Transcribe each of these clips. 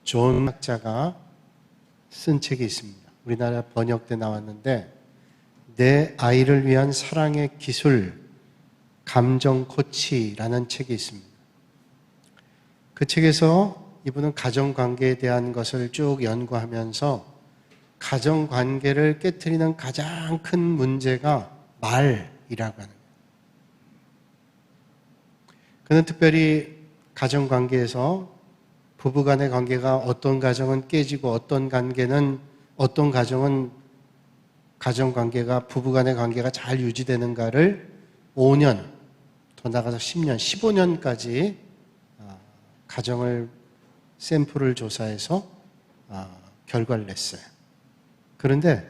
존 학자가 쓴 책이 있습니다. 우리나라 번역돼 나왔는데 내 아이를 위한 사랑의 기술 감정 코치라는 책이 있습니다. 그 책에서 이분은 가정관계에 대한 것을 쭉 연구하면서 가정관계를 깨트리는 가장 큰 문제가 말이라고 하는 거예요. 그는 특별히 가정관계에서 부부간의 관계가 어떤 가정은 깨지고 어떤 가정은 가정관계가 부부간의 관계가 잘 유지되는가를 5년, 더 나가서 10년, 15년까지 가정을 샘플을 조사해서 결과를 냈어요. 그런데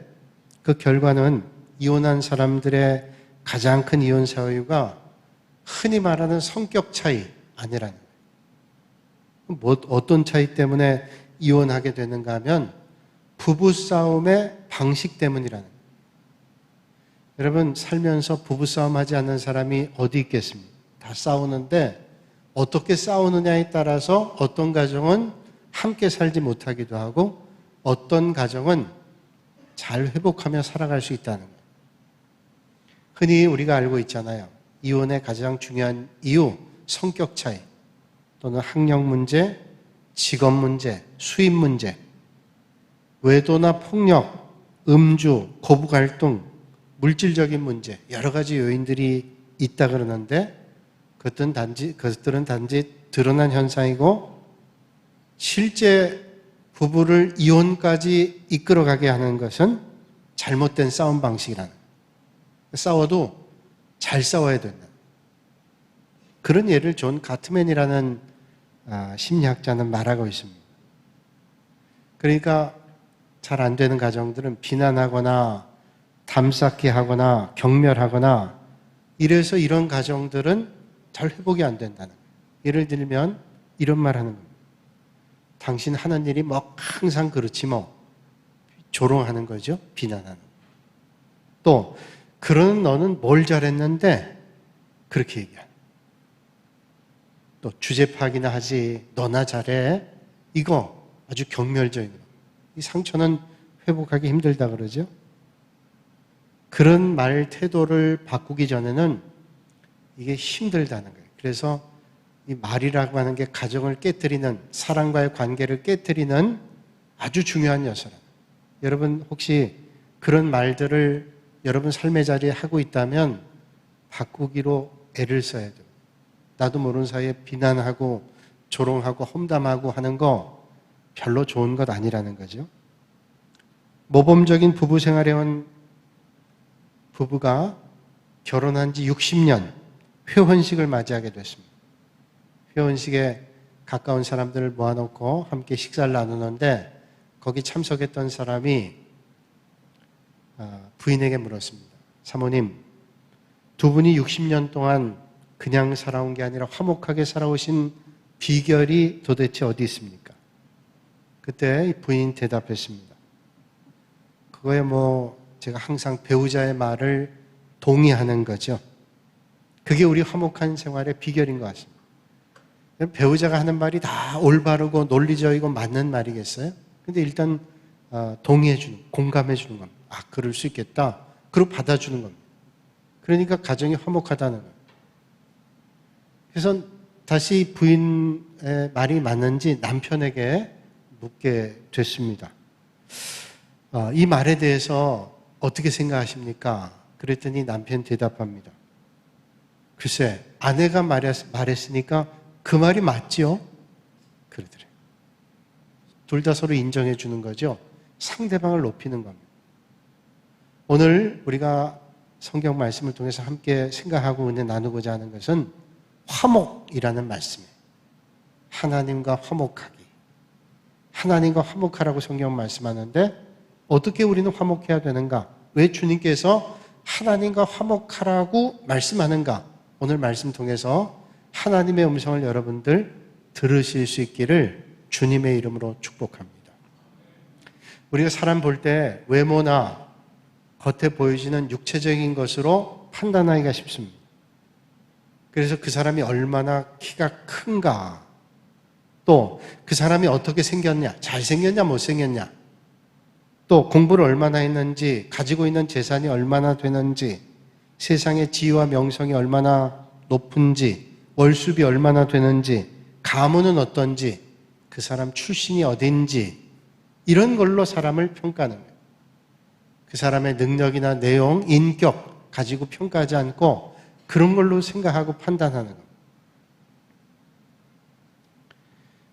그 결과는 이혼한 사람들의 가장 큰 이혼 사유가 흔히 말하는 성격 차이 아니라는 거예요. 어떤 차이 때문에 이혼하게 되는가 하면 부부싸움의 방식 때문이라는 거예요. 여러분, 살면서 부부싸움 하지 않는 사람이 어디 있겠습니까? 다 싸우는데 어떻게 싸우느냐에 따라서 어떤 가정은 함께 살지 못하기도 하고 어떤 가정은 잘 회복하며 살아갈 수 있다는 거예요. 흔히 우리가 알고 있잖아요. 이혼의 가장 중요한 이유, 성격 차이 또는 학력 문제, 직업 문제, 수입 문제, 외도나 폭력, 음주, 고부 갈등, 물질적인 문제, 여러 가지 요인들이 있다 그러는데 그것들은 단지 드러난 현상이고 실제 부부를 이혼까지 이끌어가게 하는 것은 잘못된 싸움 방식이라는 거예요. 싸워도 잘 싸워야 된다. 그런 예를 존 가트맨이라는 심리학자는 말하고 있습니다. 그러니까 잘 안 되는 가정들은 비난하거나 담쌓기 하거나 경멸하거나 이래서 이런 가정들은 잘 회복이 안 된다는 거예요. 예를 들면 이런 말 하는 겁니다. 당신 하는 일이 뭐 항상 그렇지 뭐. 조롱하는 거죠. 비난하는. 또 그런 너는 뭘 잘했는데 그렇게 얘기하는. 또 주제 파악이나 하지 너나 잘해. 이거 아주 경멸적인 거. 이 상처는 회복하기 힘들다 그러죠. 그런 말 태도를 바꾸기 전에는 이게 힘들다는 거예요. 그래서 이 말이라고 하는 게 가정을 깨트리는, 사랑과의 관계를 깨트리는 아주 중요한 요소라는 거예요. 여러분 혹시 그런 말들을 여러분 삶의 자리에 하고 있다면 바꾸기로 애를 써야 돼요. 나도 모르는 사이에 비난하고 조롱하고 험담하고 하는 거 별로 좋은 것 아니라는 거죠. 모범적인 부부 생활해온 부부가 결혼한 지 60년 회혼식을 맞이하게 됐습니다. 회혼식에 가까운 사람들을 모아놓고 함께 식사를 나누는데 거기 참석했던 사람이 부인에게 물었습니다. 사모님, 두 분이 60년 동안 그냥 살아온 게 아니라 화목하게 살아오신 비결이 도대체 어디 있습니까? 그때 부인이 대답했습니다. 그거에 제가 항상 배우자의 말을 동의하는 거죠. 그게 우리 화목한 생활의 비결인 것 같습니다. 배우자가 하는 말이 다 올바르고 논리적이고 맞는 말이겠어요? 근데 일단 동의해주는, 공감해주는 겁니다. 그럴 수 있겠다. 그리고 받아주는 겁니다. 그러니까 가정이 화목하다는 거예요. 그래서 다시 부인의 말이 맞는지 남편에게 묻게 됐습니다. 이 말에 대해서 어떻게 생각하십니까? 그랬더니 남편 대답합니다. 글쎄, 아내가 말했으니까 그 말이 맞죠? 그러더래요. 둘 다 서로 인정해 주는 거죠. 상대방을 높이는 겁니다. 오늘 우리가 성경 말씀을 통해서 함께 생각하고 은혜 나누고자 하는 것은 화목이라는 말씀이에요. 하나님과 화목하기. 하나님과 화목하라고 성경 말씀하는데 어떻게 우리는 화목해야 되는가? 왜 주님께서 하나님과 화목하라고 말씀하는가? 오늘 말씀 통해서 하나님의 음성을 여러분들 들으실 수 있기를 주님의 이름으로 축복합니다. 우리가 사람 볼 때 외모나 겉에 보여지는 육체적인 것으로 판단하기가 쉽습니다. 그래서 그 사람이 얼마나 키가 큰가, 또 그 사람이 어떻게 생겼냐, 잘생겼냐, 못생겼냐, 또 공부를 얼마나 했는지, 가지고 있는 재산이 얼마나 되는지, 세상의 지위와 명성이 얼마나 높은지, 월수비 얼마나 되는지, 가문은 어떤지, 그 사람 출신이 어딘지, 이런 걸로 사람을 평가하는 거예요. 그 사람의 능력이나 내용, 인격 가지고 평가하지 않고 그런 걸로 생각하고 판단하는 겁니다.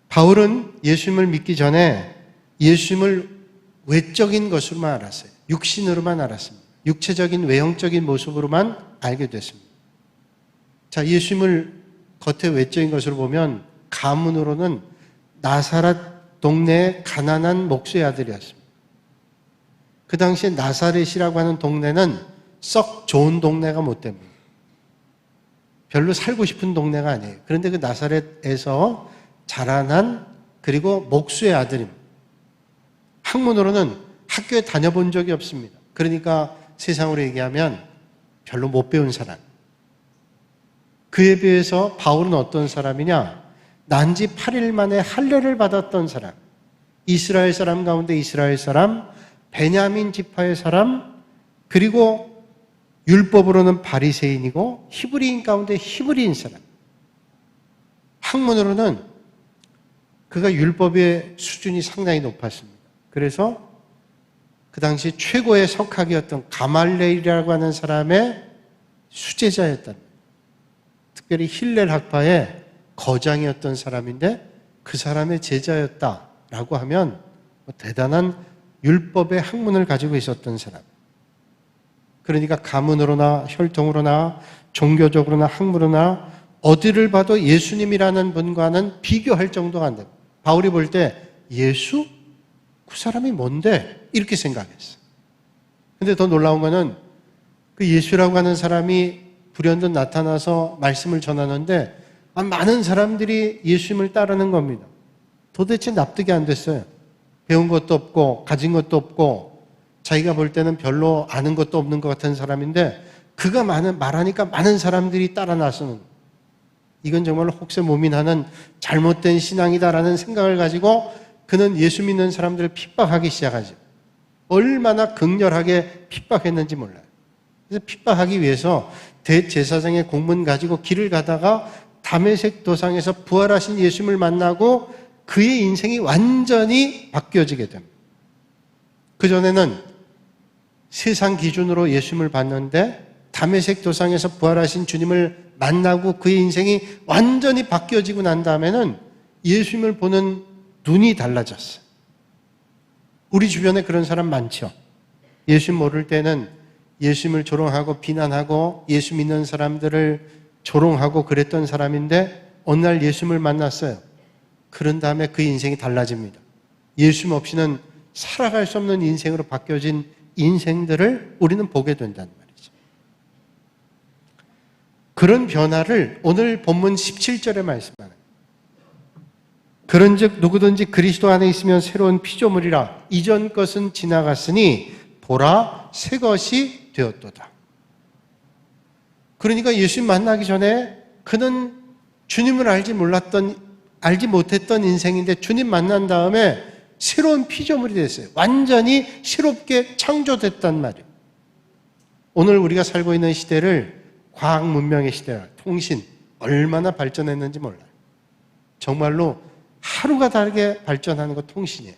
바울은 예수님을 믿기 전에 예수님을 외적인 것으로만 알았어요. 육신으로만 알았습니다. 육체적인 외형적인 모습으로만 알게 됐습니다. 자, 예수님을 겉에 외적인 것으로 보면 가문으로는 나사렛 동네의 가난한 목수의 아들이었습니다. 그 당시에 나사렛이라고 하는 동네는 썩 좋은 동네가 못 됩니다. 별로 살고 싶은 동네가 아니에요. 그런데 그 나사렛에서 자라난 그리고 목수의 아들입니다. 학문으로는 학교에 다녀본 적이 없습니다. 그러니까 세상으로 얘기하면 별로 못 배운 사람. 그에 비해서 바울은 어떤 사람이냐? 난지 8일 만에 할례를 받았던 사람. 이스라엘 사람 가운데 이스라엘 사람, 베냐민 지파의 사람, 그리고 율법으로는 바리새인이고 히브리인 가운데 히브리인 사람. 학문으로는 그가 율법의 수준이 상당히 높았습니다. 그래서 그 당시 최고의 석학이었던 가말레일이라고 하는 사람의 수제자였다. 특별히 힐렐 학파의 거장이었던 사람인데 그 사람의 제자였다라고 하면 대단한 율법의 학문을 가지고 있었던 사람. 그러니까 가문으로나 혈통으로나 종교적으로나 학문으로나 어디를 봐도 예수님이라는 분과는 비교할 정도가 안 됩니다. 바울이 볼 때 예수? 그 사람이 뭔데? 이렇게 생각했어. 근데 더 놀라운 거는 그 예수라고 하는 사람이 불현듯 나타나서 말씀을 전하는데 많은 사람들이 예수님을 따르는 겁니다. 도대체 납득이 안 됐어요. 배운 것도 없고 가진 것도 없고 자기가 볼 때는 별로 아는 것도 없는 것 같은 사람인데 그가 말하니까 많은 사람들이 따라 나서는 거예요. 이건 정말로 혹세무민하는 잘못된 신앙이다라는 생각을 가지고 그는 예수 믿는 사람들을 핍박하기 시작하죠. 얼마나 극렬하게 핍박했는지 몰라요. 그래서 핍박하기 위해서 대제사장의 공문 가지고 길을 가다가 다메섹 도상에서 부활하신 예수님을 만나고 그의 인생이 완전히 바뀌어지게 됩니다. 그전에는 세상 기준으로 예수님을 봤는데 다메섹 도상에서 부활하신 주님을 만나고 그의 인생이 완전히 바뀌어지고 난 다음에는 예수님을 보는 눈이 달라졌어요. 우리 주변에 그런 사람 많죠. 예수님 모를 때는 예수님을 조롱하고 비난하고 예수 믿는 사람들을 조롱하고 그랬던 사람인데 어느 날 예수님을 만났어요. 그런 다음에 그 인생이 달라집니다. 예수님 없이는 살아갈 수 없는 인생으로 바뀌어진 인생들을 우리는 보게 된다는 말이죠. 그런 변화를 오늘 본문 17절에 말씀하는 거예요. 그런즉 누구든지 그리스도 안에 있으면 새로운 피조물이라 이전 것은 지나갔으니 보라 새 것이 되었도다. 그러니까 예수님 만나기 전에 그는 주님을 알지 못했던 인생인데 주님 만난 다음에 새로운 피조물이 됐어요. 완전히 새롭게 창조됐단 말이에요. 오늘 우리가 살고 있는 시대를 과학 문명의 시대라, 통신 얼마나 발전했는지 몰라요. 정말로 하루가 다르게 발전하는 것 통신이에요.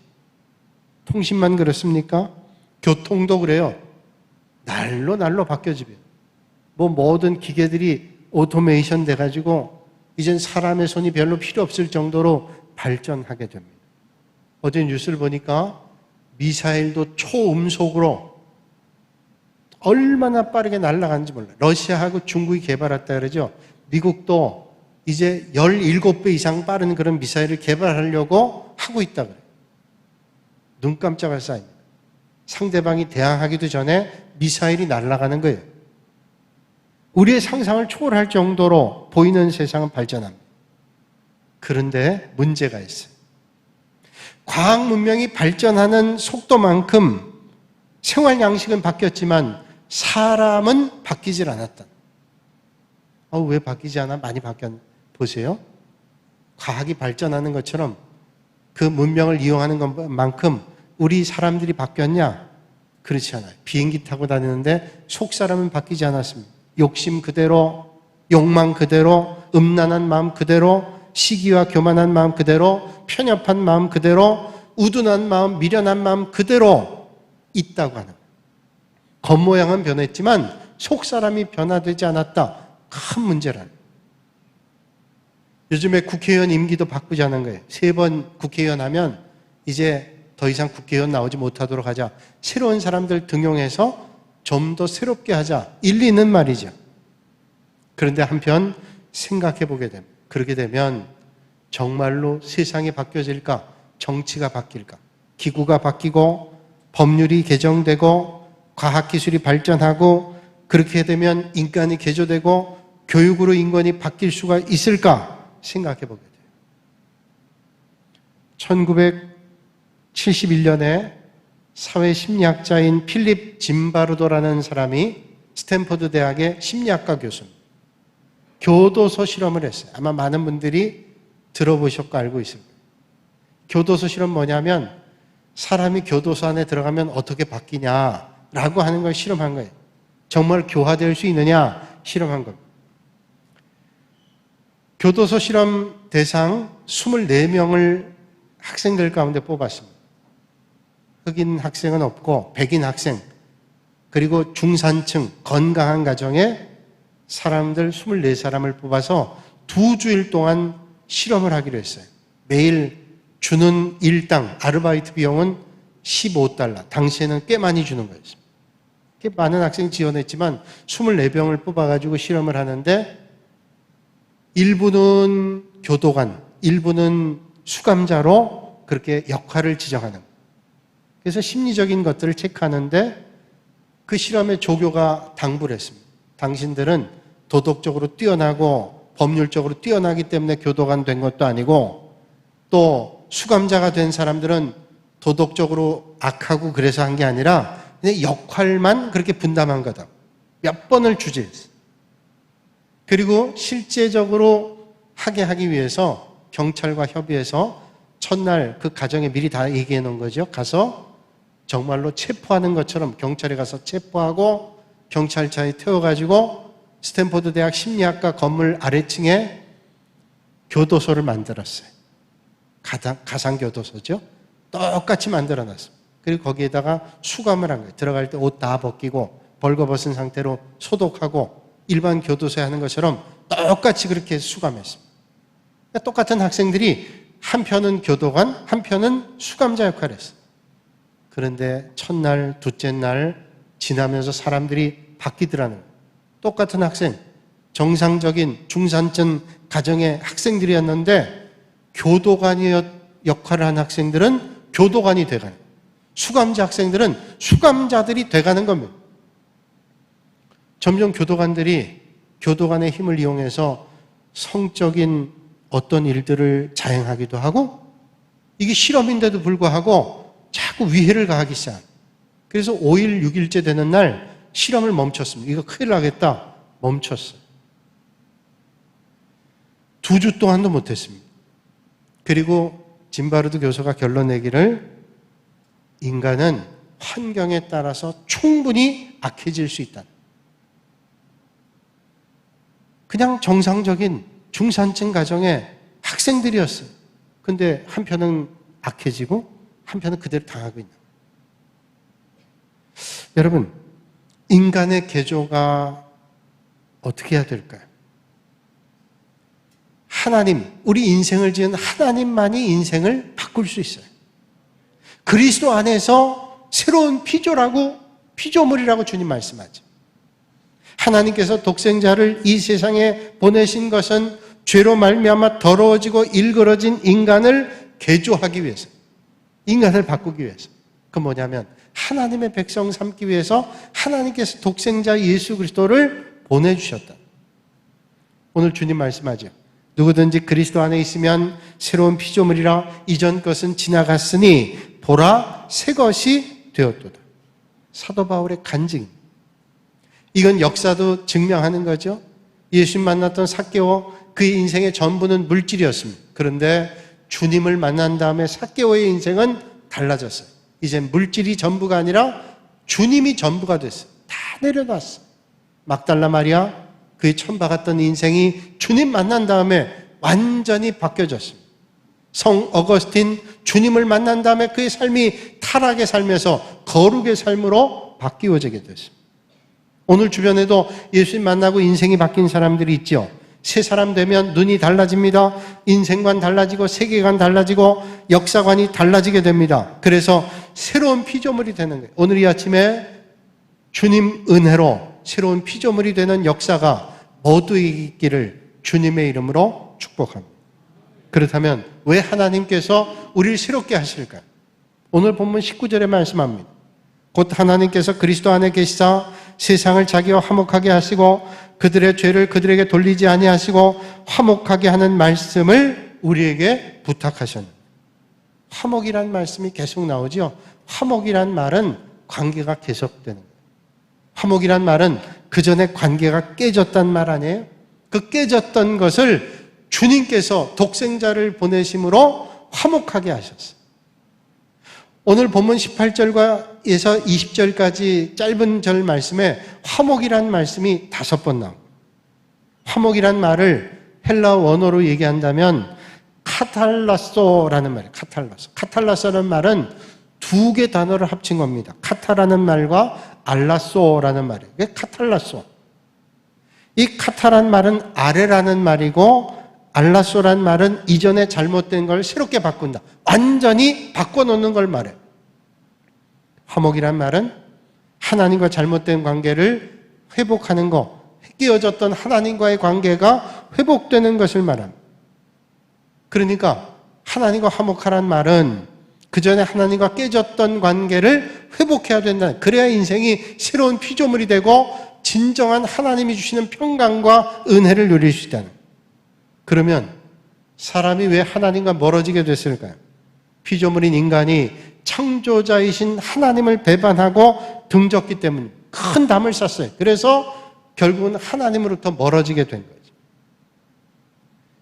통신만 그렇습니까? 교통도 그래요. 날로 바뀌어집니다. 모든 기계들이 오토메이션 돼가지고 이젠 사람의 손이 별로 필요 없을 정도로 발전하게 됩니다. 어제 뉴스를 보니까 미사일도 초음속으로 얼마나 빠르게 날아가는지 몰라요. 러시아하고 중국이 개발했다 그러죠. 미국도 이제 17배 이상 빠른 그런 미사일을 개발하려고 하고 있다 그래요. 눈 깜짝할 사이입니다. 상대방이 대항하기도 전에 미사일이 날아가는 거예요. 우리의 상상을 초월할 정도로 보이는 세상은 발전합니다. 그런데 문제가 있어요. 과학 문명이 발전하는 속도만큼 생활 양식은 바뀌었지만 사람은 바뀌질 않았다. 왜 바뀌지 않아? 많이 바뀌었나? 보세요. 과학이 발전하는 것처럼 그 문명을 이용하는 것만큼 우리 사람들이 바뀌었냐? 그렇지 않아요. 비행기 타고 다니는데 속 사람은 바뀌지 않았습니다. 욕심 그대로, 욕망 그대로, 음란한 마음 그대로, 시기와 교만한 마음 그대로, 편협한 마음 그대로, 우둔한 마음, 미련한 마음 그대로 있다고 하는 거예요. 겉모양은 변했지만 속 사람이 변화되지 않았다. 큰 문제라는 거예요. 요즘에 국회의원 임기도 바꾸지 않은 거예요. 3번 국회의원 하면 이제 더 이상 국회의원 나오지 못하도록 하자. 새로운 사람들 등용해서 좀 더 새롭게 하자. 일리 있는 말이죠. 그런데 한편 생각해 보게 됩니다. 그렇게 되면 정말로 세상이 바뀌어질까? 정치가 바뀔까? 기구가 바뀌고 법률이 개정되고 과학기술이 발전하고 그렇게 되면 인간이 개조되고 교육으로 인간이 바뀔 수가 있을까? 생각해 보게 돼요. 1971년에 사회심리학자인 필립 짐바르도라는 사람이 스탠퍼드 대학의 심리학과 교수입니다. 교도소 실험을 했어요. 아마 많은 분들이 들어보셨고 알고 있을 거예요. 교도소 실험 뭐냐면 사람이 교도소 안에 들어가면 어떻게 바뀌냐라고 하는 걸 실험한 거예요. 정말 교화될 수 있느냐 실험한 겁니다. 교도소 실험 대상 24명을 학생들 가운데 뽑았습니다. 흑인 학생은 없고 백인 학생 그리고 중산층 건강한 가정에 사람들 24사람을 뽑아서 2주일 동안 실험을 하기로 했어요. 매일 주는 일당 아르바이트 비용은 $15. 당시에는 꽤 많이 주는 거였습니다. 꽤 많은 학생이 지원했지만 24명을 뽑아가지고 실험을 하는데 일부는 교도관, 일부는 수감자로 그렇게 역할을 지정하는 거예요. 그래서 심리적인 것들을 체크하는데 그 실험에 조교가 당부를 했습니다. 당신들은 도덕적으로 뛰어나고 법률적으로 뛰어나기 때문에 교도관 된 것도 아니고 또 수감자가 된 사람들은 도덕적으로 악하고 그래서 한 게 아니라 그냥 역할만 그렇게 분담한 거다. 몇 번을 주제했어요. 그리고 실제적으로 하게 하기 위해서 경찰과 협의해서 첫날 그 가정에 미리 다 얘기해 놓은 거죠. 가서 정말로 체포하는 것처럼 경찰에 가서 체포하고 경찰차에 태워가지고 스탠퍼드 대학 심리학과 건물 아래층에 교도소를 만들었어요. 가상교도소죠. 똑같이 만들어놨습니다. 그리고 거기에다가 수감을 한 거예요. 들어갈 때 옷 다 벗기고 벌거벗은 상태로 소독하고 일반 교도소에 하는 것처럼 똑같이 그렇게 수감했습니다. 그러니까 똑같은 학생들이 한편은 교도관, 한편은 수감자 역할을 했어요. 그런데 첫날, 둘째 날 지나면서 사람들이 바뀌더라는 거예요. 똑같은 학생, 정상적인 중산층 가정의 학생들이었는데 교도관의 역할을 한 학생들은 교도관이 돼가는 거예요. 수감자 학생들은 수감자들이 돼가는 겁니다. 점점 교도관들이 교도관의 힘을 이용해서 성적인 어떤 일들을 자행하기도 하고 이게 실험인데도 불구하고 자꾸 위해를 가하기 시작. 그래서 5일, 6일째 되는 날 실험을 멈췄습니다. 이거 큰일 나겠다. 멈췄어요. 2주 동안도 못했습니다. 그리고 짐바르도 교수가 결론 내기를 인간은 환경에 따라서 충분히 악해질 수 있다. 그냥 정상적인 중산층 가정의 학생들이었어요. 근데 한편은 악해지고 한편은 그대로 당하고 있는 거예요. 여러분, 인간의 개조가 어떻게 해야 될까요? 하나님, 우리 인생을 지은 하나님만이 인생을 바꿀 수 있어요. 그리스도 안에서 새로운 피조물이라고 주님 말씀하죠. 하나님께서 독생자를 이 세상에 보내신 것은 죄로 말미암아 더러워지고 일그러진 인간을 개조하기 위해서, 인간을 바꾸기 위해서. 그 뭐냐면 하나님의 백성 삼기 위해서 하나님께서 독생자 예수 그리스도를 보내주셨다. 오늘 주님 말씀하죠. 누구든지 그리스도 안에 있으면 새로운 피조물이라 이전 것은 지나갔으니 보라 새 것이 되었도다. 사도 바울의 간증입니다. 이건 역사도 증명하는 거죠. 예수님 만났던 삭개오 그의 인생의 전부는 물질이었습니다. 그런데 주님을 만난 다음에 삭개오의 인생은 달라졌어요. 이제 물질이 전부가 아니라 주님이 전부가 됐어요. 다 내려놨어요. 막달라 마리아, 그의 천박았던 인생이 주님 만난 다음에 완전히 바뀌어졌습니다. 성 어거스틴, 주님을 만난 다음에 그의 삶이 타락의 삶에서 거룩의 삶으로 바뀌어지게 됐습니다. 오늘 주변에도 예수님 만나고 인생이 바뀐 사람들이 있죠. 새 사람 되면 눈이 달라집니다. 인생관 달라지고 세계관 달라지고 역사관이 달라지게 됩니다. 그래서 새로운 피조물이 되는 거예요. 오늘 이 아침에 주님 은혜로 새로운 피조물이 되는 역사가 모두에게 있기를 주님의 이름으로 축복합니다. 그렇다면 왜 하나님께서 우리를 새롭게 하실까요? 오늘 본문 19절에 말씀합니다. 곧 하나님께서 그리스도 안에 계시사 세상을 자기와 화목하게 하시고 그들의 죄를 그들에게 돌리지 아니하시고 화목하게 하는 말씀을 우리에게 부탁하셨습니다. 화목이란 말씀이 계속 나오죠. 화목이란 말은 관계가 계속되는 거예요. 화목이란 말은 그 전에 관계가 깨졌단 말 아니에요? 그 깨졌던 것을 주님께서 독생자를 보내심으로 화목하게 하셨어요. 오늘 본문 18절에서 20절까지 짧은 절 말씀에 화목이란 말씀이 5번 나옵니다. 화목이란 말을 헬라 원어로 얘기한다면 카탈라소라는 말이에요. 카탈라소. 카탈라소라는 말은 2개 단어를 합친 겁니다. 카타라는 말과 알라소라는 말이에요. 그게 카탈라소. 이 카타란 말은 아래라는 말이고 알라소란 말은 이전에 잘못된 걸 새롭게 바꾼다. 완전히 바꿔놓는 걸 말해요. 화목이란 말은 하나님과 잘못된 관계를 회복하는 것, 깨어졌던 하나님과의 관계가 회복되는 것을 말합니다. 그러니까 하나님과 화목하란 말은 그 전에 하나님과 깨졌던 관계를 회복해야 된다. 그래야 인생이 새로운 피조물이 되고 진정한 하나님이 주시는 평강과 은혜를 누릴 수 있다는. 그러면 사람이 왜 하나님과 멀어지게 됐을까요? 피조물인 인간이 창조자이신 하나님을 배반하고 등졌기 때문에 큰 담을 쌌어요. 그래서 결국은 하나님으로부터 멀어지게 된 거죠.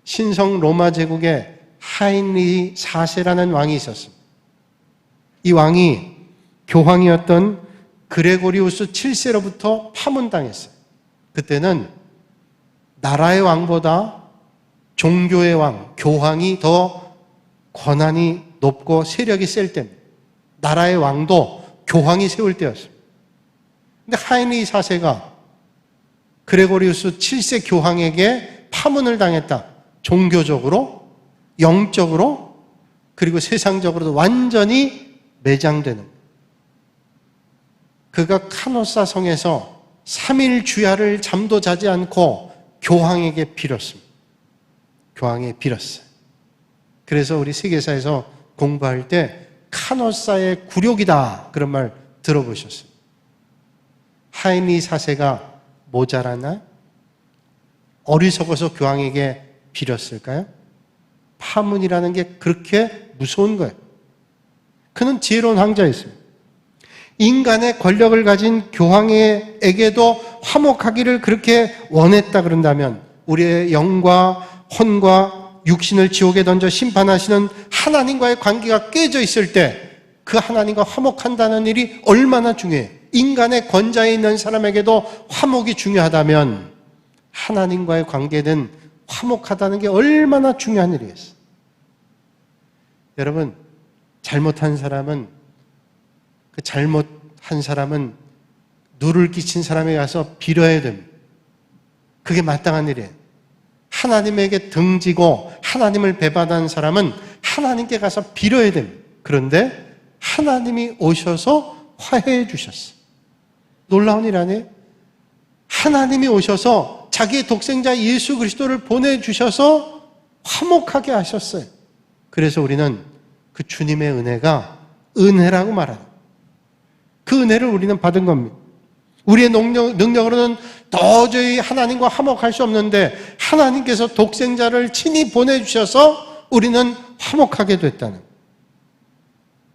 신성 로마 제국에 하인리 4세라는 왕이 있었습니다. 이 왕이 교황이었던 그레고리우스 7세로부터 파문당했어요. 그때는 나라의 왕보다 종교의 왕, 교황이 더 권한이 높고 세력이 셀 때입니다. 나라의 왕도 교황이 세울 때였습니다. 근데 하인리 4세가 그레고리우스 7세 교황에게 파문을 당했다. 종교적으로, 영적으로, 그리고 세상적으로도 완전히 매장되는 거예요. 그가 카노사 성에서 3일 주야를 잠도 자지 않고 교황에게 빌었습니다. 교황에 빌었어요. 그래서 우리 세계사에서 공부할 때 카노사의 굴욕이다 그런 말 들어보셨어요. 하인리 4세가 모자라나? 어리석어서 교황에게 빌었을까요? 파문이라는 게 그렇게 무서운 거예요. 그는 지혜로운 황자였습니다. 인간의 권력을 가진 교황에게도 화목하기를 그렇게 원했다 그런다면 우리의 영과 혼과 육신을 지옥에 던져 심판하시는 하나님과의 관계가 깨져 있을 때 그 하나님과 화목한다는 일이 얼마나 중요해요. 인간의 권좌에 있는 사람에게도 화목이 중요하다면 하나님과의 관계는 화목하다는 게 얼마나 중요한 일이겠어요. 여러분, 잘못한 사람은 누를 끼친 사람에게 가서 빌어야 됩니다. 그게 마땅한 일이에요. 하나님에게 등지고 하나님을 배반한 사람은 하나님께 가서 빌어야 됩니다. 그런데 하나님이 오셔서 화해해 주셨어요. 놀라운 일 아니에요? 하나님이 오셔서 자기의 독생자 예수 그리스도를 보내주셔서 화목하게 하셨어요. 그래서 우리는 그 주님의 은혜가 은혜라고 말합니다. 그 은혜를 우리는 받은 겁니다. 우리의 능력으로는 도저히 하나님과 화목할 수 없는데 하나님께서 독생자를 친히 보내주셔서 우리는 화목하게 됐다는 거예요.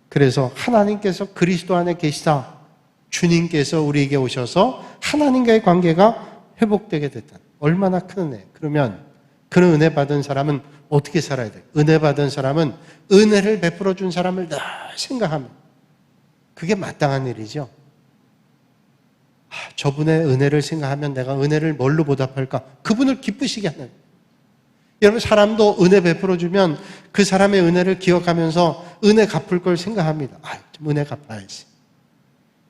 그래서 하나님께서 그리스도 안에 계시다. 주님께서 우리에게 오셔서 하나님과의 관계가 회복되게 됐다. 얼마나 큰 은혜. 그러면 그런 은혜 받은 사람은 어떻게 살아야 돼요? 은혜 받은 사람은 은혜를 베풀어 준 사람을 늘 생각합니다. 그게 마땅한 일이죠. 저분의 은혜를 생각하면 내가 은혜를 뭘로 보답할까? 그분을 기쁘시게 하는. 여러분, 사람도 은혜 베풀어 주면 그 사람의 은혜를 기억하면서 은혜 갚을 걸 생각합니다. 좀 은혜 갚아야지.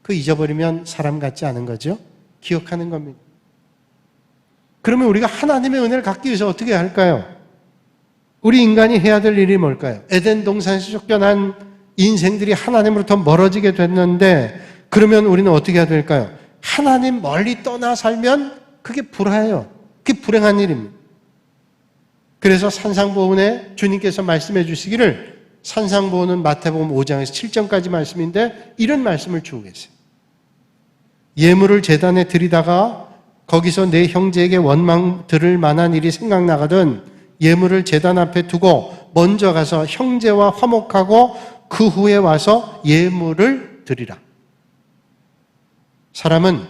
그 잊어버리면 사람 같지 않은 거죠? 기억하는 겁니다. 그러면 우리가 하나님의 은혜를 갖기 위해서 어떻게 할까요? 우리 인간이 해야 될 일이 뭘까요? 에덴 동산에서 쫓겨난 인생들이 하나님으로부터 멀어지게 됐는데, 그러면 우리는 어떻게 해야 될까요? 하나님 멀리 떠나 살면 그게 불화예요. 그게 불행한 일입니다. 그래서 산상보훈에 주님께서 말씀해 주시기를, 산상보훈은 마태복음 5장에서 7장까지 말씀인데 이런 말씀을 주고 계세요. 예물을 제단에 드리다가 거기서 내 형제에게 원망 들을 만한 일이 생각나거든 예물을 제단 앞에 두고 먼저 가서 형제와 화목하고 그 후에 와서 예물을 드리라. 사람은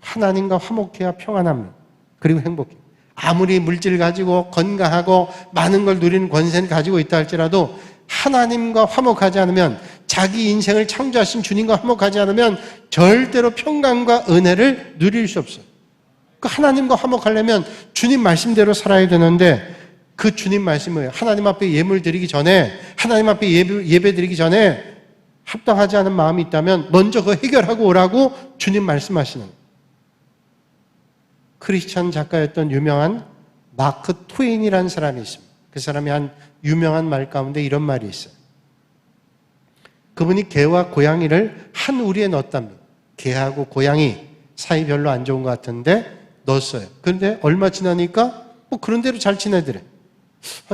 하나님과 화목해야 평안합니다. 그리고 행복해요. 아무리 물질 가지고 건강하고 많은 걸 누리는 권세는 가지고 있다 할지라도 하나님과 화목하지 않으면, 자기 인생을 창조하신 주님과 화목하지 않으면 절대로 평강과 은혜를 누릴 수 없어요. 그 하나님과 화목하려면 주님 말씀대로 살아야 되는데, 그 주님 말씀이 뭐예요? 하나님 앞에 예물 드리기 전에, 하나님 앞에 예배 드리기 전에 합당하지 않은 마음이 있다면 먼저 그거 해결하고 오라고 주님 말씀하시는. 크리스찬 작가였던 유명한 마크 트웨인이라는 사람이 있습니다. 그 사람이 한 유명한 말 가운데 이런 말이 있어요. 그분이 개와 고양이를 한 우리에 넣었답니다. 개하고 고양이 사이 별로 안 좋은 것 같은데 넣었어요. 그런데 얼마 지나니까 그런 대로 잘 지내더래.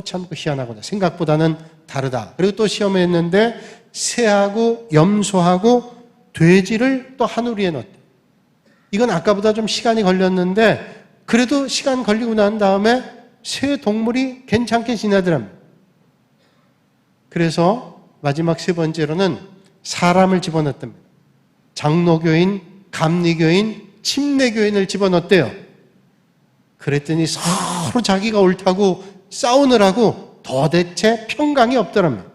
참 희한하구나. 생각보다는 다르다. 그리고 또 시험했는데 새하고 염소하고 돼지를 또 한 우리에 넣었대. 이건 아까보다 좀 시간이 걸렸는데 그래도 시간 걸리고 난 다음에 새 동물이 괜찮게 지내더랍니다. 그래서 마지막 세 번째로는 사람을 집어넣었답니다. 장로교인, 감리교인, 침례교인을 집어넣었대요. 그랬더니 서로 자기가 옳다고 싸우느라고 도대체 평강이 없더랍니다.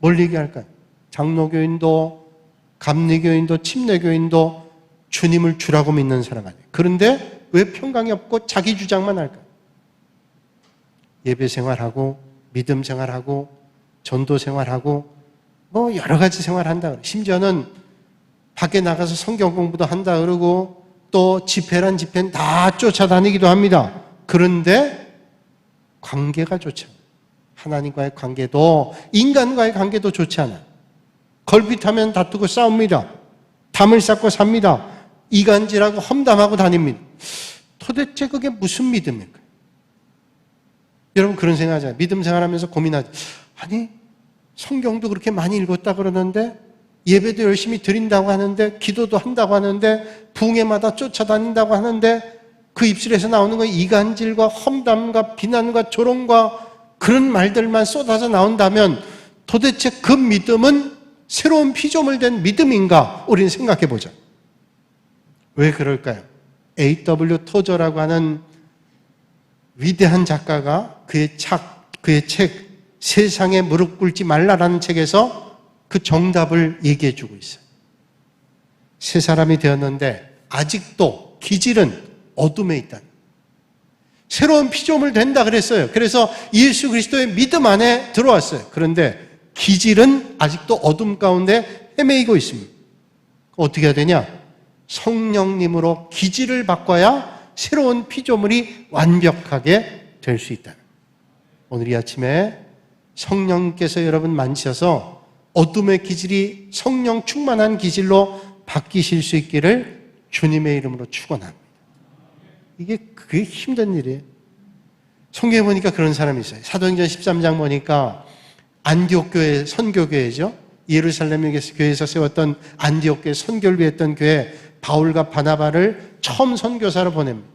뭘 얘기할까요? 장로교인도, 감리교인도, 침례교인도 주님을 주라고 믿는 사람 아니에요. 그런데 왜 평강이 없고 자기 주장만 할까요? 예배 생활하고, 믿음 생활하고, 전도 생활하고, 여러 가지 생활한다 그래요. 심지어는 밖에 나가서 성경 공부도 한다 그러고, 또 집회란 집회는 다 쫓아다니기도 합니다. 그런데 관계가 좋지 않아요. 하나님과의 관계도, 인간과의 관계도 좋지 않아요. 걸핏하면 다투고 싸웁니다. 담을 쌓고 삽니다. 이간질하고 험담하고 다닙니다. 도대체 그게 무슨 믿음일까요? 여러분 그런 생각하잖아요. 믿음 생활하면서 고민하죠. 아니 성경도 그렇게 많이 읽었다 그러는데, 예배도 열심히 드린다고 하는데, 기도도 한다고 하는데, 붕해마다 쫓아다닌다고 하는데, 그 입술에서 나오는 건 이간질과 험담과 비난과 조롱과 그런 말들만 쏟아져 나온다면 도대체 그 믿음은 새로운 피조물 된 믿음인가? 우리는 생각해 보자. 왜 그럴까요? A.W. 토저라고 하는 위대한 작가가 그의 책 세상에 무릎 꿇지 말라라는 책에서 그 정답을 얘기해 주고 있어요. 새 사람이 되었는데 아직도 기질은 어둠에 있다. 새로운 피조물 된다 그랬어요. 그래서 예수 그리스도의 믿음 안에 들어왔어요. 그런데 기질은 아직도 어둠 가운데 헤매이고 있습니다. 어떻게 해야 되냐? 성령님으로 기질을 바꿔야 새로운 피조물이 완벽하게 될 수 있다. 오늘 이 아침에 성령께서 여러분 만지셔서 어둠의 기질이 성령 충만한 기질로 바뀌실 수 있기를 주님의 이름으로 축원합니다. 그게 힘든 일이에요. 성경에 보니까 그런 사람이 있어요. 사도행전 13장 보니까 안디옥 교회, 선교교회죠. 예루살렘 교회에서 세웠던 안디옥 교회, 선교를 위했던 교회, 바울과 바나바를 처음 선교사로 보냅니다.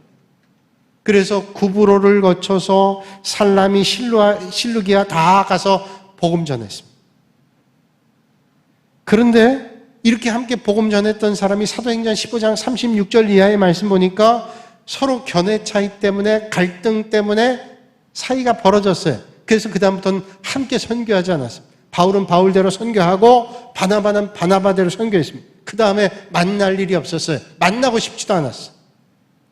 그래서 구브로를 거쳐서 살라미, 실루기아 다 가서 복음 전했습니다. 그런데 이렇게 함께 복음 전했던 사람이 사도행전 15장 36절 이하의 말씀 보니까 서로 견해 차이 때문에, 갈등 때문에 사이가 벌어졌어요. 그래서 그다음부터는 함께 선교하지 않았어요. 바울은 바울대로 선교하고 바나바는 바나바대로 선교했습니다. 그 다음에 만날 일이 없었어요. 만나고 싶지도 않았어요.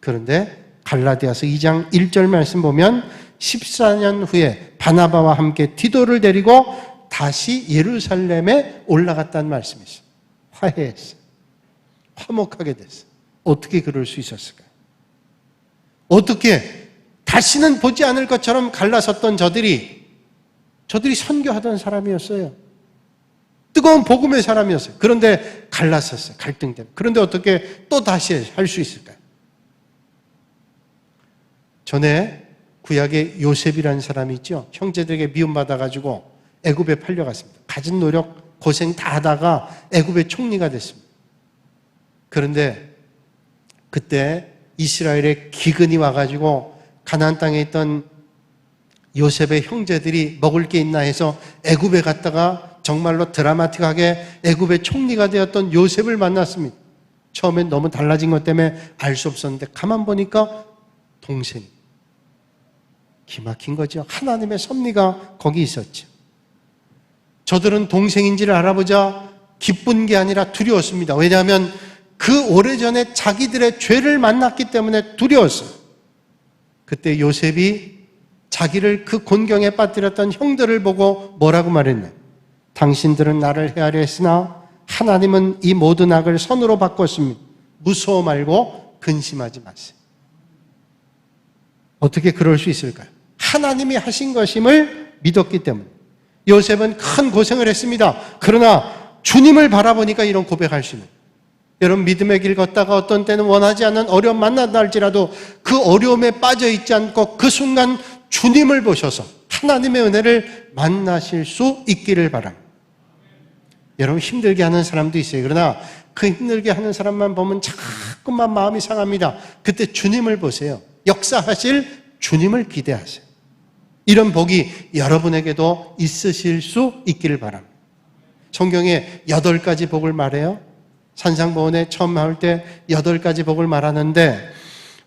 그런데 갈라디아서 2장 1절 말씀 보면 14년 후에 바나바와 함께 디도를 데리고 다시 예루살렘에 올라갔다는 말씀이 있어요. 화해했어요. 화목하게 됐어요. 어떻게 그럴 수 있었을까요? 어떻게 다시는 보지 않을 것처럼 갈라섰던 저들이 선교하던 사람이었어요. 뜨거운 복음의 사람이었어요. 그런데 갈랐었어요. 갈등 때문에. 그런데 어떻게 또 다시 할 수 있을까요? 전에 구약에 요셉이라는 사람이 있죠. 형제들에게 미움받아가지고 애굽에 팔려갔습니다. 가진 노력, 고생 다 하다가 애굽의 총리가 됐습니다. 그런데 그때 이스라엘에 기근이 와가지고 가나안 땅에 있던 요셉의 형제들이 먹을 게 있나 해서 애굽에 갔다가 정말로 드라마틱하게 애굽의 총리가 되었던 요셉을 만났습니다. 처음엔 너무 달라진 것 때문에 알 수 없었는데 가만 보니까 동생이. 기막힌 거죠. 하나님의 섭리가 거기 있었죠. 저들은 동생인지를 알아보자 기쁜 게 아니라 두려웠습니다. 왜냐하면 그 오래전에 자기들의 죄를 만났기 때문에 두려웠어요. 그때 요셉이 자기를 그 곤경에 빠뜨렸던 형들을 보고 뭐라고 말했냐? 당신들은 나를 헤아려 했으나 하나님은 이 모든 악을 선으로 바꿨습니다. 무서워 말고 근심하지 마세요. 어떻게 그럴 수 있을까요? 하나님이 하신 것임을 믿었기 때문에. 요셉은 큰 고생을 했습니다. 그러나 주님을 바라보니까 이런 고백할 수 있는. 여러분, 믿음의 길 걷다가 어떤 때는 원하지 않는 어려움 만난다 할지라도 그 어려움에 빠져 있지 않고 그 순간 주님을 보셔서 하나님의 은혜를 만나실 수 있기를 바랍니다. 여러분, 힘들게 하는 사람도 있어요. 그러나 그 힘들게 하는 사람만 보면 자꾸만 마음이 상합니다. 그때 주님을 보세요. 역사하실 주님을 기대하세요. 이런 복이 여러분에게도 있으실 수 있기를 바랍니다. 성경에 8가지 복을 말해요. 산상보훈에 처음 나올 때 8가지 복을 말하는데,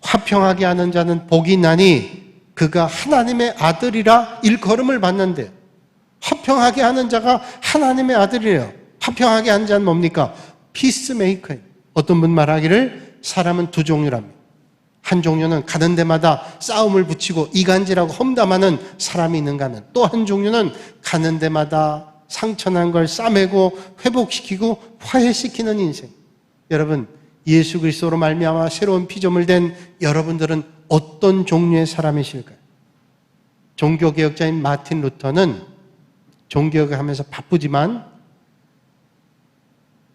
화평하게 하는 자는 복이 나니 그가 하나님의 아들이라 일컬음을 받는데요. 화평하게 하는 자가 하나님의 아들이에요. 화평하게 하는 자는 뭡니까? 피스메이커예요. 어떤 분 말하기를 사람은 두 종류랍니다. 한 종류는 가는 데마다 싸움을 붙이고 이간질하고 험담하는 사람이 있는가 하면, 또 한 종류는 가는 데마다 상처난 걸 싸매고 회복시키고 화해시키는 인생. 여러분, 예수 그리스도로 말미암아 새로운 피조물 된 여러분들은 어떤 종류의 사람이실까요? 종교개혁자인 마틴 루터는 종교개혁을 하면서 바쁘지만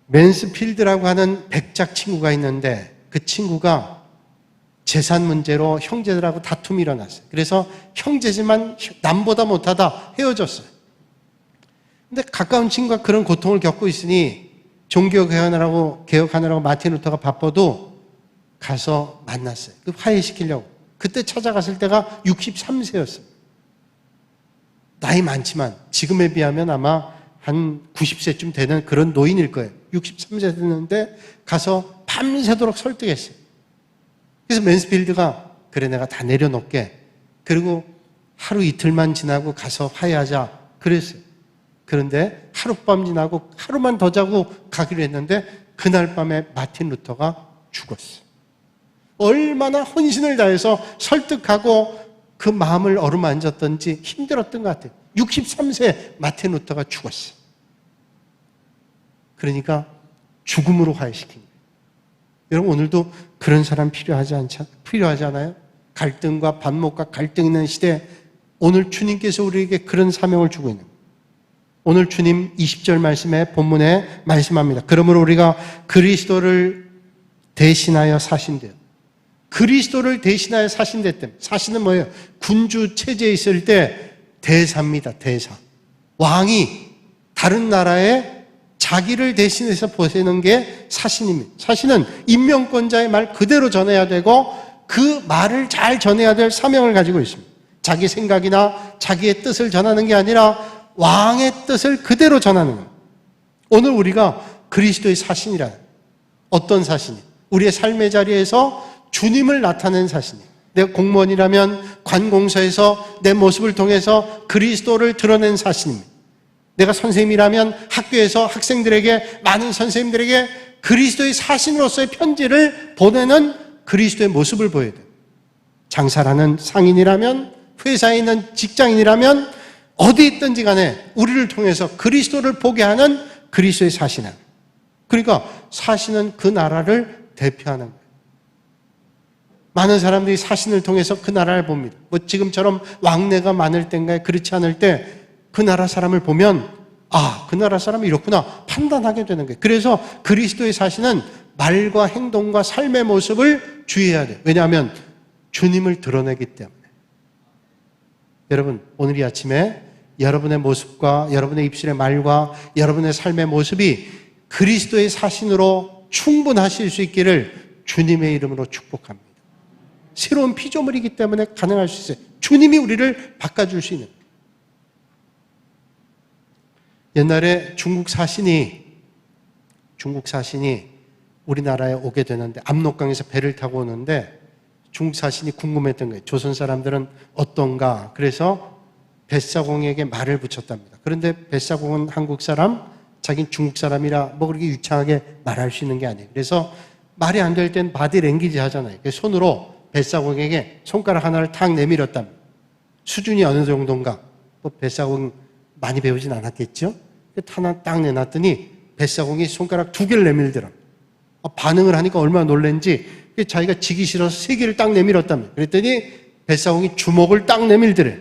맨스필드라고 하는 백작 친구가 있는데, 그 친구가 재산 문제로 형제들하고 다툼이 일어났어요. 그래서 형제지만 남보다 못하다 헤어졌어요. 근데 가까운 친구가 그런 고통을 겪고 있으니 종교개혁하느라고 마틴 루터가 바빠도 가서 만났어요. 화해시키려고. 그때 찾아갔을 때가 63세였어요. 나이 많지만 지금에 비하면 아마 한 90세쯤 되는 그런 노인일 거예요. 63세 됐는데 가서 밤새도록 설득했어요. 그래서 맨스필드가 그래, 내가 다 내려놓게. 그리고 하루 이틀만 지나고 가서 화해하자 그랬어요. 그런데 하룻밤 지나고 하루만 더 자고 가기로 했는데 그날 밤에 마틴 루터가 죽었어요. 얼마나 헌신을 다해서 설득하고 그 마음을 어루만졌던지 힘들었던 것 같아요. 63세 마틴 루터가 죽었어요. 그러니까 죽음으로 화해시킨 거예요. 여러분, 오늘도 그런 사람 필요하지 않아요? 갈등과 반목과 갈등 있는 시대, 오늘 주님께서 우리에게 그런 사명을 주고 있는 거예요. 오늘 주님 20절 말씀에 본문에 말씀합니다. 그러므로 우리가 그리스도를 대신하여 사신대요. 그리스도를 대신하여 사신대 때문에. 사신은 뭐예요? 군주 체제에 있을 때 대사입니다. 대사. 왕이 다른 나라에 자기를 대신해서 보내는 게 사신입니다. 사신은 임명권자의 말 그대로 전해야 되고 그 말을 잘 전해야 될 사명을 가지고 있습니다. 자기 생각이나 자기의 뜻을 전하는 게 아니라 왕의 뜻을 그대로 전하는 겁니다. 오늘 우리가 그리스도의 사신이라. 어떤 사신이? 우리의 삶의 자리에서 주님을 나타낸 사신이에요. 내가 공무원이라면 관공서에서 내 모습을 통해서 그리스도를 드러낸 사신입니다. 내가 선생님이라면 학교에서 학생들에게, 많은 선생님들에게 그리스도의 사신으로서의 편지를 보내는 그리스도의 모습을 보여야 돼요. 장사라는 상인이라면, 회사에 있는 직장인이라면 어디 있든지 간에 우리를 통해서 그리스도를 보게 하는 그리스도의 사신은, 그러니까 사신은 그 나라를 대표하는 거예요. 많은 사람들이 사신을 통해서 그 나라를 봅니다. 뭐 지금처럼 왕래가 많을 때인가요? 그렇지 않을 때 그 나라 사람을 보면 그 나라 사람이 이렇구나 판단하게 되는 거예요. 그래서 그리스도의 사신은 말과 행동과 삶의 모습을 주의해야 돼요. 왜냐하면 주님을 드러내기 때문에. 여러분, 오늘 이 아침에 여러분의 모습과 여러분의 입술의 말과 여러분의 삶의 모습이 그리스도의 사신으로 충분하실 수 있기를 주님의 이름으로 축복합니다. 새로운 피조물이기 때문에 가능할 수 있어요. 주님이 우리를 바꿔줄 수 있는. 옛날에 중국 사신이 우리나라에 오게 되는데, 압록강에서 배를 타고 오는데 중국 사신이 궁금했던 거예요. 조선 사람들은 어떤가. 그래서 뱃사공에게 말을 붙였답니다. 그런데 뱃사공은 한국 사람, 자기는 중국 사람이라 뭐 그렇게 유창하게 말할 수 있는 게 아니에요. 그래서 말이 안 될 땐 바디 랭귀지 하잖아요. 손으로 뱃사공에게 손가락 하나를 탁 내밀었답니다. 수준이 어느 정도인가? 뭐 뱃사공 많이 배우진 않았겠죠? 하나 딱 내놨더니 뱃사공이 손가락 2개를 내밀더라고요. 반응을 하니까 얼마나 놀란지 자기가 지기 싫어서 3개를 딱 내밀었답니다. 그랬더니 뱃사공이 주먹을 딱 내밀더래요.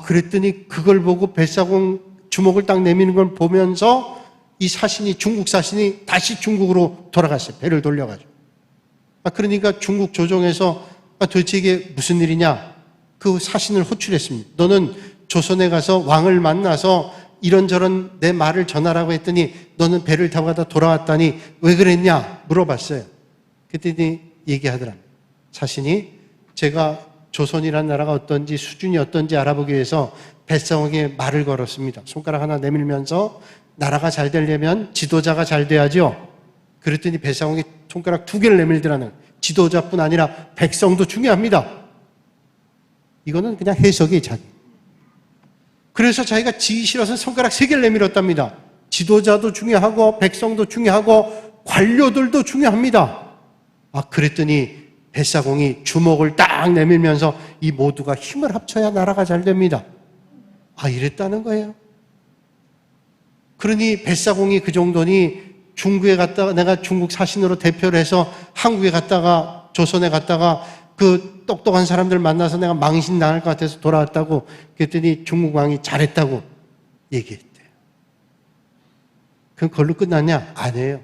그랬더니 그걸 보고 뱃사공 주먹을 딱 내미는 걸 보면서 이 사신이, 중국 사신이 다시 중국으로 돌아갔어요. 배를 돌려가지고. 그러니까 중국 조정에서 도대체 이게 무슨 일이냐? 그 사신을 호출했습니다. 너는 조선에 가서 왕을 만나서 이런저런 내 말을 전하라고 했더니 너는 배를 타고 가다 돌아왔다니 왜 그랬냐? 물어봤어요. 그랬더니 얘기하더랍니다. 사신이, 제가 조선이라는 나라가 어떤지, 수준이 어떤지 알아보기 위해서 뱃사공에 말을 걸었습니다. 손가락 하나 내밀면서 나라가 잘 되려면 지도자가 잘 돼야죠. 그랬더니 뱃사공이 손가락 2개를 내밀더라는, 지도자뿐 아니라 백성도 중요합니다. 이거는 그냥 해석이 자기. 그래서 자기가 지기 싫어서 손가락 3개를 내밀었답니다. 지도자도 중요하고 백성도 중요하고 관료들도 중요합니다. 그랬더니 뱃사공이 주먹을 딱 내밀면서 이 모두가 힘을 합쳐야 나라가 잘 됩니다. 이랬다는 거예요. 그러니 뱃사공이 그 정도니 중국에 갔다가, 내가 중국 사신으로 대표를 해서 한국에 갔다가, 조선에 갔다가 그 똑똑한 사람들 만나서 내가 망신 당할 것 같아서 돌아왔다고. 그랬더니 중국 왕이 잘했다고 얘기했대요. 그럼 그걸로 끝났냐? 아니에요.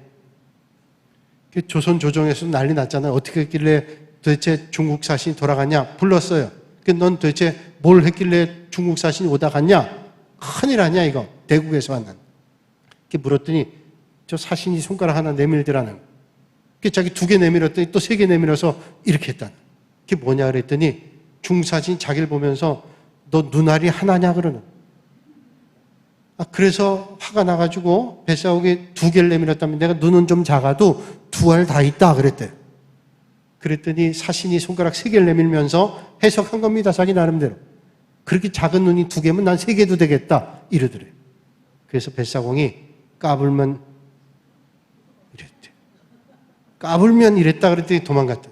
조선 조정에서 난리 났잖아요. 어떻게 했길래 도대체 중국 사신이 돌아갔냐? 불렀어요. 넌 도대체 뭘 했길래 중국 사신이 오다 갔냐? 큰일 아니야 이거. 대국에서 왔는. 물었더니 저 사신이 손가락 하나 내밀더라는. 자기 2개 내밀었더니 또 3개 내밀어서 이렇게 했다는. 그게 뭐냐 그랬더니 중국 사신이 자기를 보면서 너 눈알이 하나냐 그러는. 그래서 화가 나가지고 뱃사공에 2개를 내밀었다면 내가 눈은 좀 작아도 2알 다 있다 그랬대요. 그랬더니 사신이 손가락 3개를 내밀면서 해석한 겁니다. 자기 나름대로. 그렇게 작은 눈이 2개면 난 3개도 되겠다 이러더래요. 그래서 뱃사공이 까불면 이랬대. 까불면 이랬다 그랬더니 도망갔대.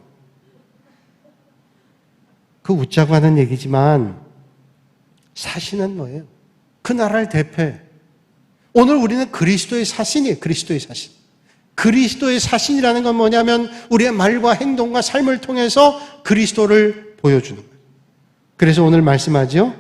그 웃자고 하는 얘기지만 사신은 뭐예요? 그 나라를 대표해. 오늘 우리는 그리스도의 사신이에요. 그리스도의 사신. 그리스도의 사신이라는 건 뭐냐면 우리의 말과 행동과 삶을 통해서 그리스도를 보여주는 거예요. 그래서 오늘 말씀하죠.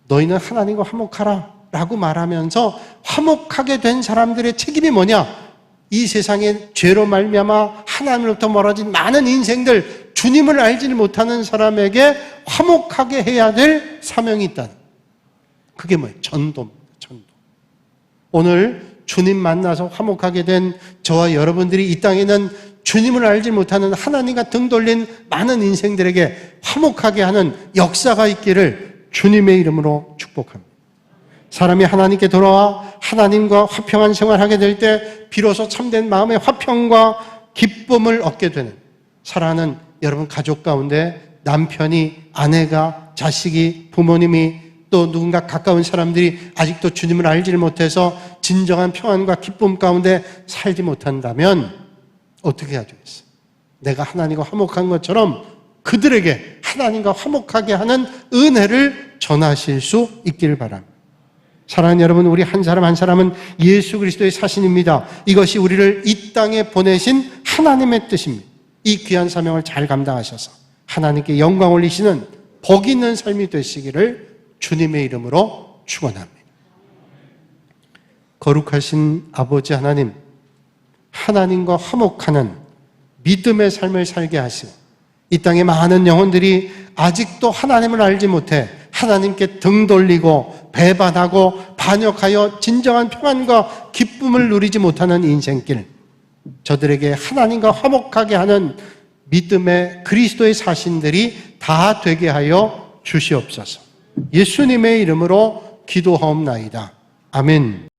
너희는 하나님과 화목하라 라고 말하면서 화목하게 된 사람들의 책임이 뭐냐? 이 세상에 죄로 말미암아 하나님으로부터 멀어진 많은 인생들, 주님을 알지를 못하는 사람에게 화목하게 해야 될 사명이 있다. 그게 뭐예요? 전도입니다. 전도. 오늘 주님 만나서 화목하게 된 저와 여러분들이 이 땅에는 주님을 알지 못하는 하나님과 등 돌린 많은 인생들에게 화목하게 하는 역사가 있기를 주님의 이름으로 축복합니다. 사람이 하나님께 돌아와 하나님과 화평한 생활하게 될 때 비로소 참된 마음의 화평과 기쁨을 얻게 되는, 사랑하는 여러분 가족 가운데 남편이, 아내가, 자식이, 부모님이, 또 누군가 가까운 사람들이 아직도 주님을 알지 못해서 진정한 평안과 기쁨 가운데 살지 못한다면 어떻게 해야 되겠어요? 내가 하나님과 화목한 것처럼 그들에게 하나님과 화목하게 하는 은혜를 전하실 수 있기를 바랍니다. 사랑하는 여러분, 우리 한 사람 한 사람은 예수 그리스도의 사신입니다. 이것이 우리를 이 땅에 보내신 하나님의 뜻입니다. 이 귀한 사명을 잘 감당하셔서 하나님께 영광 올리시는 복 있는 삶이 되시기를 주님의 이름으로 축원합니다. 거룩하신 아버지 하나님, 하나님과 화목하는 믿음의 삶을 살게 하시고 이 땅에 많은 영혼들이 아직도 하나님을 알지 못해 하나님께 등 돌리고 배반하고 반역하여 진정한 평안과 기쁨을 누리지 못하는 인생길, 저들에게 하나님과 화목하게 하는 믿음의 그리스도의 사신들이 다 되게 하여 주시옵소서. 예수님의 이름으로 기도하옵나이다. 아멘.